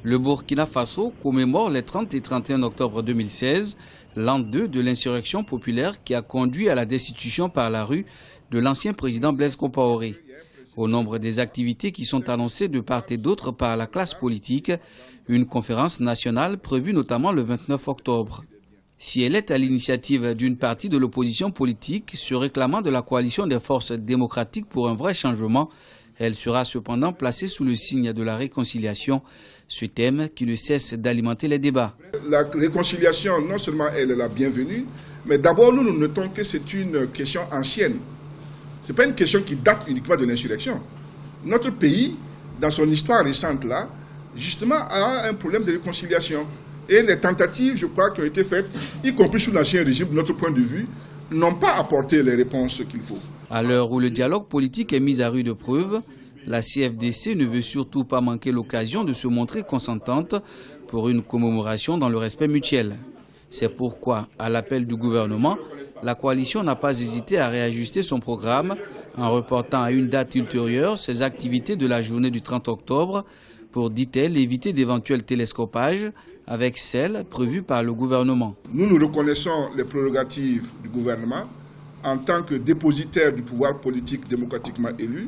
Le Burkina Faso commémore les 30 et 31 octobre 2016, l'an 2 de l'insurrection populaire qui a conduit à la destitution par la rue de l'ancien président Blaise Compaoré. Au nombre des activités qui sont annoncées de part et d'autre par la classe politique, une conférence nationale prévue notamment le 29 octobre. Si elle est à l'initiative d'une partie de l'opposition politique se réclamant de la coalition des forces démocratiques pour un vrai changement, elle sera cependant placée sous le signe de la réconciliation, ce thème qui ne cesse d'alimenter les débats. La réconciliation, non seulement elle est la bienvenue, mais d'abord nous notons que c'est une question ancienne. Ce n'est pas une question qui date uniquement de l'insurrection. Notre pays, dans son histoire récente là, justement a un problème de réconciliation. Et les tentatives, je crois, qui ont été faites, y compris sous l'ancien régime, de notre point de vue, n'ont pas apporté les réponses qu'il faut. À l'heure où le dialogue politique est mis à rude épreuve, la CFDC ne veut surtout pas manquer l'occasion de se montrer consentante pour une commémoration dans le respect mutuel. C'est pourquoi, à l'appel du gouvernement, la coalition n'a pas hésité à réajuster son programme en reportant à une date ultérieure ses activités de la journée du 30 octobre pour, dit-elle, éviter d'éventuels télescopages avec celles prévues par le gouvernement. Nous reconnaissons les prérogatives du gouvernement en tant que dépositaire du pouvoir politique démocratiquement élu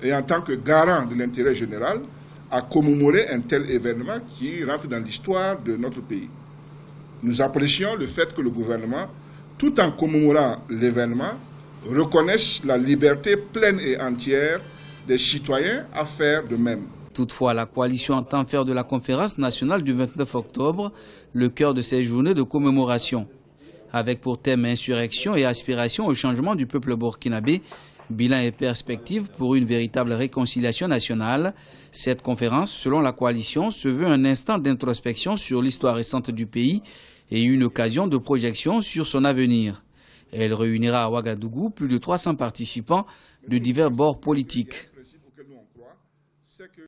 et en tant que garant de l'intérêt général à commémorer un tel événement qui rentre dans l'histoire de notre pays. Nous apprécions le fait que le gouvernement, tout en commémorant l'événement, reconnaisse la liberté pleine et entière des citoyens à faire de même. Toutefois, la coalition entend faire de la conférence nationale du 29 octobre le cœur de ces journées de commémoration. Avec pour thème insurrection et aspiration au changement du peuple burkinabé, bilan et perspective pour une véritable réconciliation nationale, cette conférence, selon la coalition, se veut un instant d'introspection sur l'histoire récente du pays et une occasion de projection sur son avenir. Elle réunira à Ouagadougou plus de 300 participants de divers bords politiques.